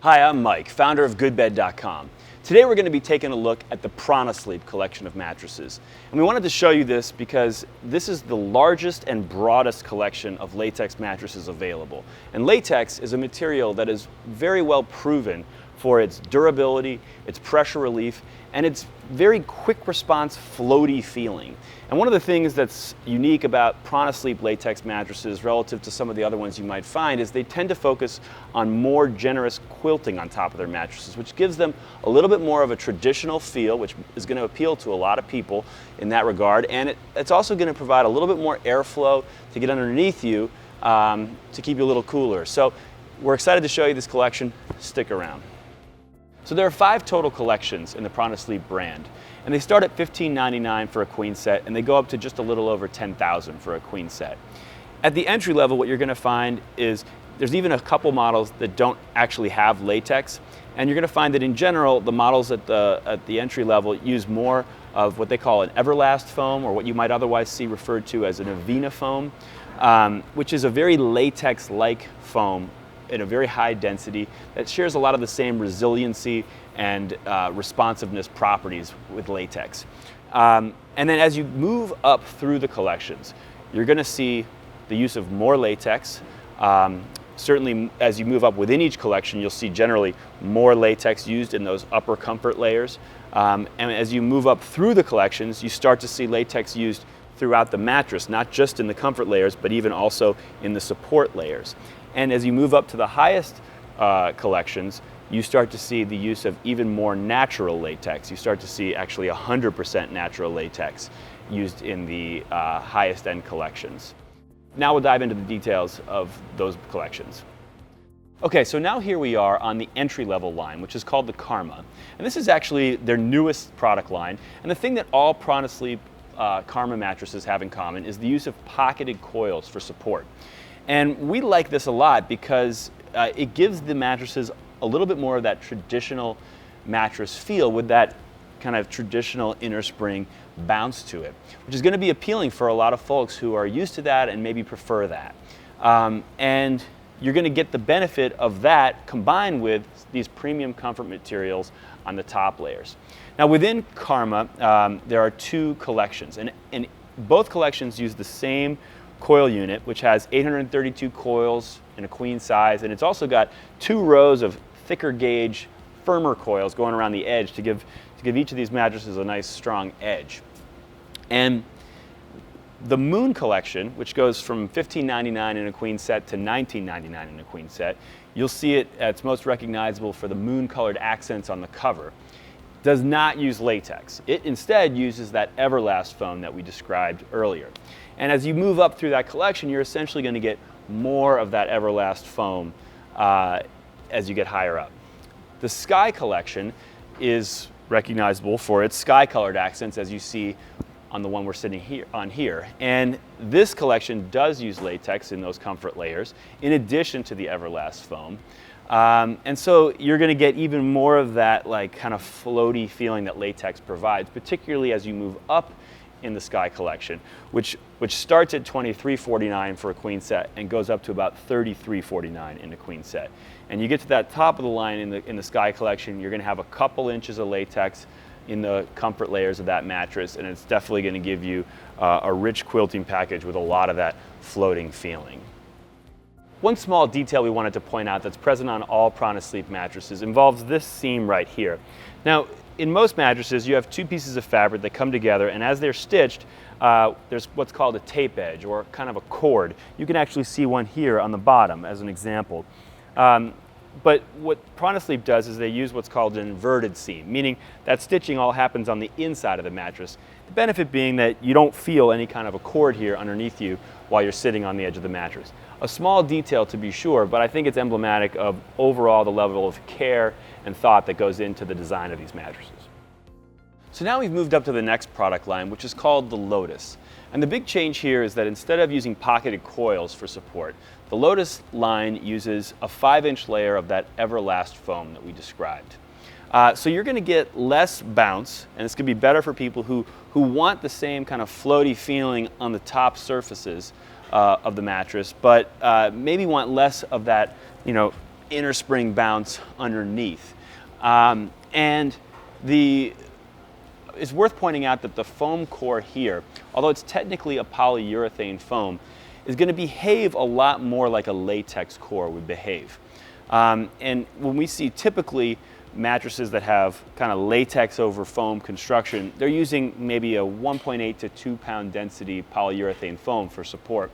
Hi, I'm Mike, founder of GoodBed.com. Today we're going to be taking a look at the PranaSleep collection of mattresses. And we wanted to show you this because this is the largest and broadest collection of latex mattresses available. And latex is a material that is very well proven for its durability, its pressure relief, and its very quick response floaty feeling. And one of the things that's unique about PranaSleep latex mattresses relative to some of the other ones you might find is they tend to focus on more generous quilting on top of their mattresses, which gives them a little bit more of a traditional feel, which is going to appeal to a lot of people in that regard. And it's also going to provide a little bit more airflow to get underneath you to keep you a little cooler. So we're excited to show you this collection. Stick around. So there are 5 total collections in the PranaSleep brand, and they start at $15.99 for a queen set, and they go up to just a little over $10,000 for a queen set. At the entry level, what you're going to find is there's even a couple models that don't actually have latex, and you're going to find that in general, the models at the entry level use more of what they call an Everlast foam, or what you might otherwise see referred to as an Avena foam, which is a very latex-like foam in a very high density that shares a lot of the same resiliency and responsiveness properties with latex. And then as you move up through the collections, you're going to see the use of more latex. Certainly as you move up within each collection, you'll see generally more latex used in those upper comfort layers. And as you move up through the collections, you start to see latex used throughout the mattress, not just in the comfort layers, but even also in the support layers. And as you move up to the highest collections, you start to see the use of even more natural latex. You start to see actually 100% natural latex used in the highest end collections. Now we'll dive into the details of those collections. Okay, so now here we are on the entry-level line, which is called the Karma. And this is actually their newest product line. And the thing that all PranaSleep Karma mattresses have in common is the use of pocketed coils for support. And we like this a lot because it gives the mattresses a little bit more of that traditional mattress feel with that kind of traditional inner spring bounce to it, which is going to be appealing for a lot of folks who are used to that and maybe prefer that. And you're going to get the benefit of that combined with these premium comfort materials on the top layers. Now within Karma, there are 2 collections, and both collections use the same coil unit, which has 832 coils in a queen size, and it's also got 2 rows of thicker gauge, firmer coils going around the edge to give each of these mattresses a nice strong edge. And the Moon collection, which goes from $15.99 in a queen set to $19.99 in a queen set, you'll see it's most recognizable for the moon colored accents on the cover, does not use latex. It instead uses that Everlast foam that we described earlier. And as you move up through that collection, you're essentially going to get more of that Everlast foam as you get higher up. The Sky collection is recognizable for its sky-colored accents, as you see on the one we're sitting on here. And this collection does use latex in those comfort layers, in addition to the Everlast foam. And so you're going to get even more of that like kind of floaty feeling that latex provides, particularly as you move up in the Sky collection, which starts at $23.49 for a queen set and goes up to about $33.49 in a queen set. And you get to that top of the line in the Sky collection, you're going to have a couple inches of latex in the comfort layers of that mattress, and it's definitely going to give you a rich quilting package with a lot of that floating feeling. One small detail we wanted to point out that's present on all PranaSleep mattresses involves this seam right here. Now, in most mattresses, you have 2 pieces of fabric that come together, and as they're stitched, there's what's called a tape edge, or kind of a cord. You can actually see one here on the bottom as an example. But what PranaSleep does is they use what's called an inverted seam, meaning that stitching all happens on the inside of the mattress. The benefit being that you don't feel any kind of a cord here underneath you while you're sitting on the edge of the mattress. A small detail to be sure, but I think it's emblematic of overall the level of care and thought that goes into the design of these mattresses. So now we've moved up to the next product line, which is called the Lotus. And the big change here is that instead of using pocketed coils for support, the Lotus line uses a 5-inch layer of that Everlast foam that we described. So you're going to get less bounce, and it's going to be better for people who want the same kind of floaty feeling on the top surfaces of the mattress, but maybe want less of that, inner spring bounce underneath. And it's worth pointing out that the foam core here, although it's technically a polyurethane foam, is going to behave a lot more like a latex core would behave. And when we see typically mattresses that have kind of latex over foam construction, they're using maybe a 1.8 to 2 pound density polyurethane foam for support,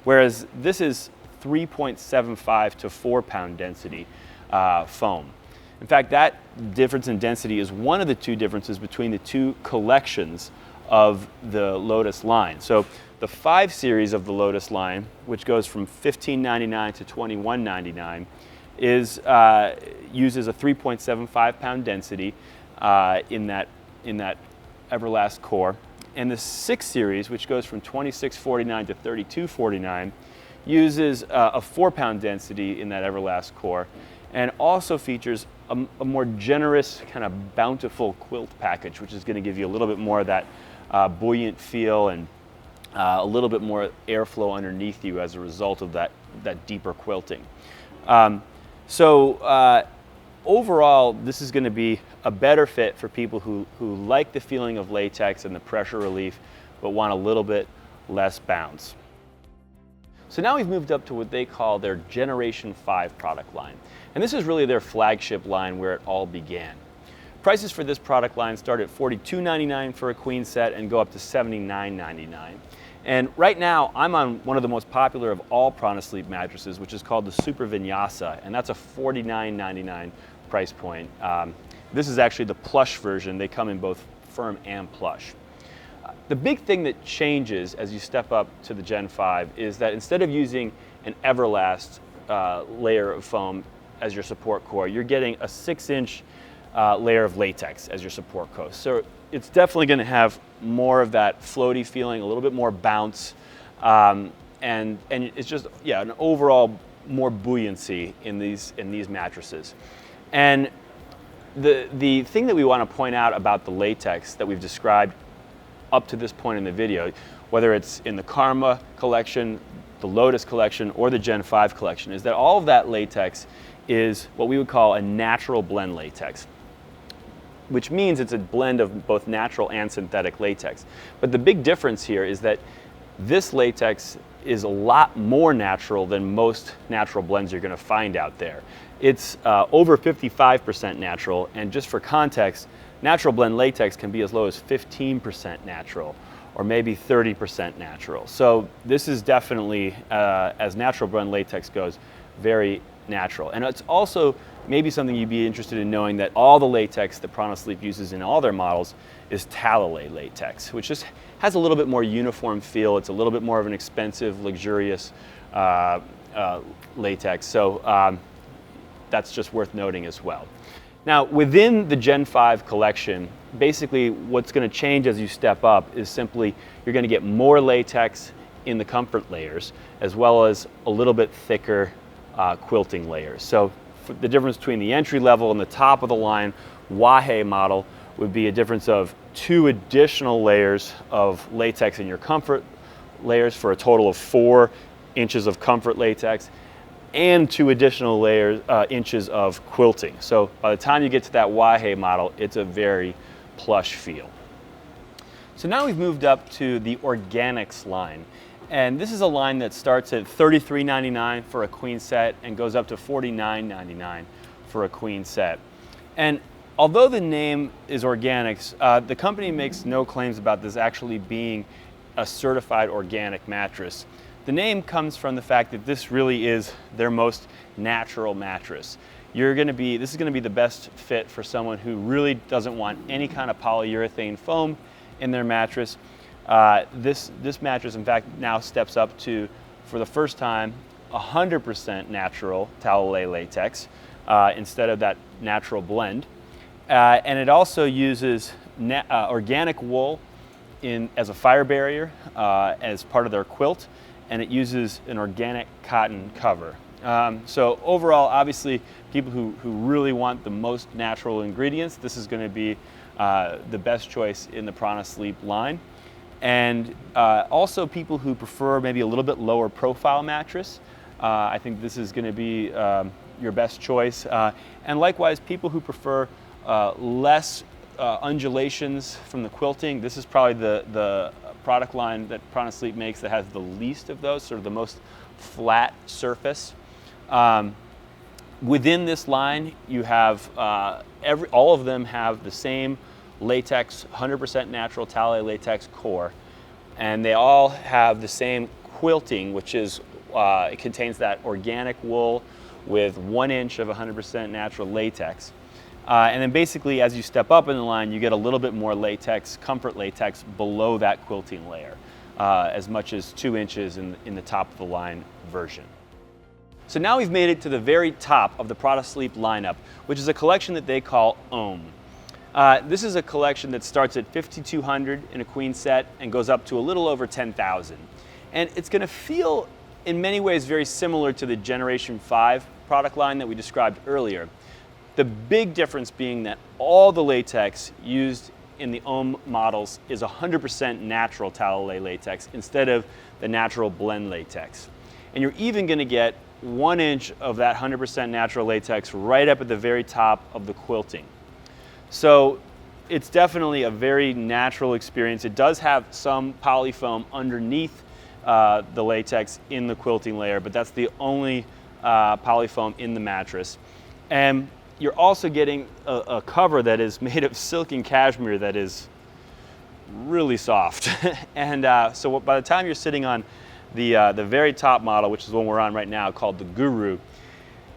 whereas this is 3.75 to 4 pound density foam. In fact, that difference in density is one of the two differences between the two collections of the Lotus line. So the 5 series of the Lotus line, which goes from $15.99 to $21.99, uses a 3.75 pound density in that Everlast core. And the 6 series, which goes from $26.49 to $32.49, uses a 4 pound density in that Everlast core, and also features a more generous, kind of bountiful quilt package, which is going to give you a little bit more of that buoyant feel and a little bit more airflow underneath you as a result of that deeper quilting. Overall, this is going to be a better fit for people who like the feeling of latex and the pressure relief, but want a little bit less bounce. So now we've moved up to what they call their Generation 5 product line. And this is really their flagship line where it all began. Prices for this product line start at $42.99 for a queen set and go up to $79.99. And right now, I'm on one of the most popular of all PranaSleep mattresses, which is called the Super Vinyasa, and that's a $49.99 price point. This is actually the plush version. They come in both firm and plush. The big thing that changes as you step up to the Gen 5 is that instead of using an Everlast layer of foam as your support core, you're getting a 6-inch layer of latex as your support core. So it's definitely going to have more of that floaty feeling, a little bit more bounce, and it's just, yeah, an overall more buoyancy in these mattresses. And the thing that we want to point out about the latex that we've described up to this point in the video, whether it's in the Karma collection, the Lotus collection, or the Gen 5 collection, is that all of that latex is what we would call a natural blend latex, which means it's a blend of both natural and synthetic latex. But the big difference here is that this latex is a lot more natural than most natural blends you're going to find out there. It's over 55% natural, and just for context, natural blend latex can be as low as 15% natural, or maybe 30% natural. So this is definitely, as natural blend latex goes, very natural. And it's also maybe something you'd be interested in knowing, that all the latex that PranaSleep uses in all their models is Talalay latex, which just has a little bit more uniform feel. It's a little bit more of an expensive, luxurious latex. So that's just worth noting as well. Now, within the Gen 5 collection, basically what's going to change as you step up is simply you're going to get more latex in the comfort layers, as well as a little bit thicker quilting layers. So the difference between the entry level and the top of the line Wahe model would be a difference of 2 additional layers of latex in your comfort layers for a total of 4 inches of comfort latex, and 2 additional inches of quilting. So by the time you get to that Wahe model, it's a very plush feel. So now we've moved up to the Organics line. And this is a line that starts at $33.99 for a queen set and goes up to $49.99 for a queen set. And although the name is Organics, the company makes no claims about this actually being a certified organic mattress. The name comes from the fact that this really is their most natural mattress. This is going to be the best fit for someone who really doesn't want any kind of polyurethane foam in their mattress. This mattress, in fact, now steps up to, for the first time, 100% natural Talalay latex instead of that natural blend. And it also uses organic wool as a fire barrier as part of their quilt, and it uses an organic cotton cover. So overall, obviously, people who really want the most natural ingredients, this is going to be the best choice in the PranaSleep line. And also people who prefer maybe a little bit lower profile mattress, I think this is going to be your best choice. And likewise, people who prefer less undulations from the quilting, this is probably the product line that PranaSleep makes that has the least of those, sort of the most flat surface. Within this line, you have all of them have the same latex, 100% natural Talalay latex core, and they all have the same quilting, which is it contains that organic wool with 1 inch of 100% natural latex. And then basically, as you step up in the line, you get a little bit more latex, comfort latex, below that quilting layer, as much as 2 inches in the top of the line version. So now we've made it to the very top of the PranaSleep lineup, which is a collection that they call Ohm. This is a collection that starts at $5,200 in a queen set and goes up to a little over $10,000. And it's going to feel, in many ways, very similar to the Generation 5 product line that we described earlier. The big difference being that all the latex used in the Ohm models is 100% natural Talalay latex instead of the natural blend latex. And you're even going to get 1 inch of that 100% natural latex right up at the very top of the quilting. So it's definitely a very natural experience. It does have some polyfoam underneath the latex in the quilting layer, but that's the only polyfoam in the mattress. And you're also getting a cover that is made of silk and cashmere that is really soft. And so by the time you're sitting on the very top model, which is the one we're on right now, called the Guru,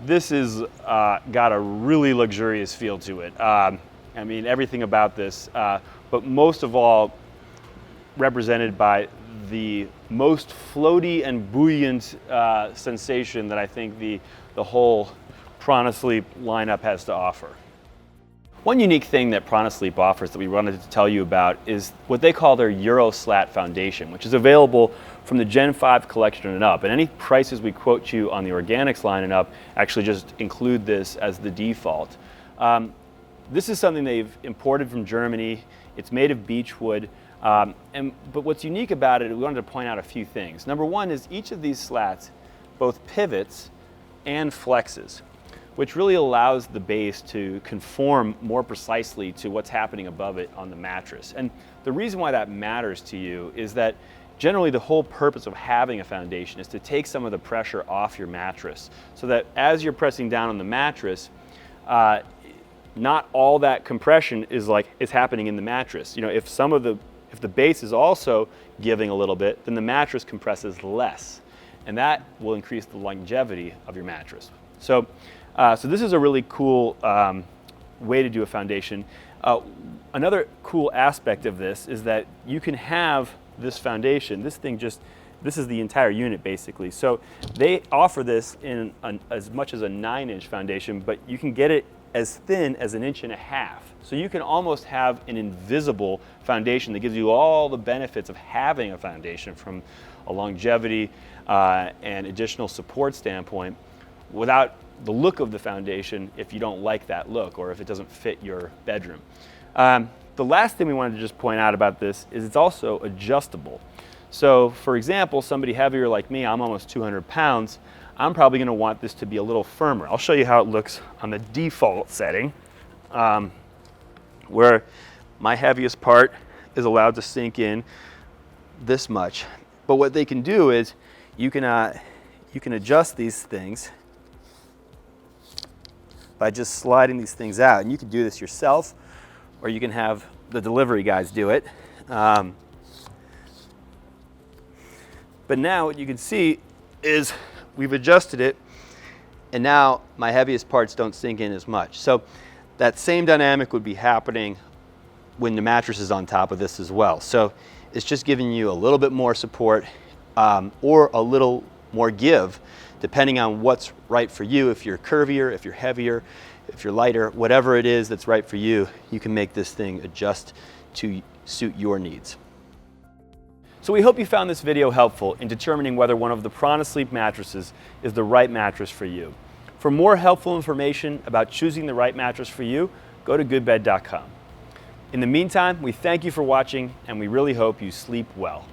this is got a really luxurious feel to it. I mean, everything about this, but most of all represented by the most floaty and buoyant sensation that I think the whole PranaSleep lineup has to offer. One unique thing that PranaSleep offers that we wanted to tell you about is what they call their EuroSlat Foundation, which is available from the Gen 5 collection and up. And any prices we quote you on the organics line and up actually just include this as the default. This is something they've imported from Germany. It's made of beechwood. But what's unique about it, we wanted to point out a few things. Number one is each of these slats both pivots and flexes, which really allows the base to conform more precisely to what's happening above it on the mattress. And the reason why that matters to you is that generally the whole purpose of having a foundation is to take some of the pressure off your mattress, so that as you're pressing down on the mattress, not all that compression is happening in the mattress. You know, if the base is also giving a little bit, then the mattress compresses less, and that will increase the longevity of your mattress. So this is a really cool way to do a foundation. Another cool aspect of this is that you can have this foundation, this is the entire unit basically. So they offer this in as much as a 9-inch foundation, but you can get it as thin as 1.5 inches. So you can almost have an invisible foundation that gives you all the benefits of having a foundation from a longevity and additional support standpoint without the look of the foundation if you don't like that look or if it doesn't fit your bedroom. The last thing we wanted to just point out about this is it's also adjustable. So for example, somebody heavier like me, I'm almost 200 pounds, I'm probably going to want this to be a little firmer. I'll show you how it looks on the default setting, where my heaviest part is allowed to sink in this much. But what they can do is you can adjust these things by just sliding these things out. And you can do this yourself, or you can have the delivery guys do it. But now what you can see is we've adjusted it, and now my heaviest parts don't sink in as much. So that same dynamic would be happening when the mattress is on top of this as well. So it's just giving you a little bit more support or a little more give, depending on what's right for you. If you're curvier, if you're heavier, if you're lighter, whatever it is that's right for you, you can make this thing adjust to suit your needs. So we hope you found this video helpful in determining whether one of the PranaSleep mattresses is the right mattress for you. For more helpful information about choosing the right mattress for you, go to GoodBed.com. In the meantime, we thank you for watching, and we really hope you sleep well.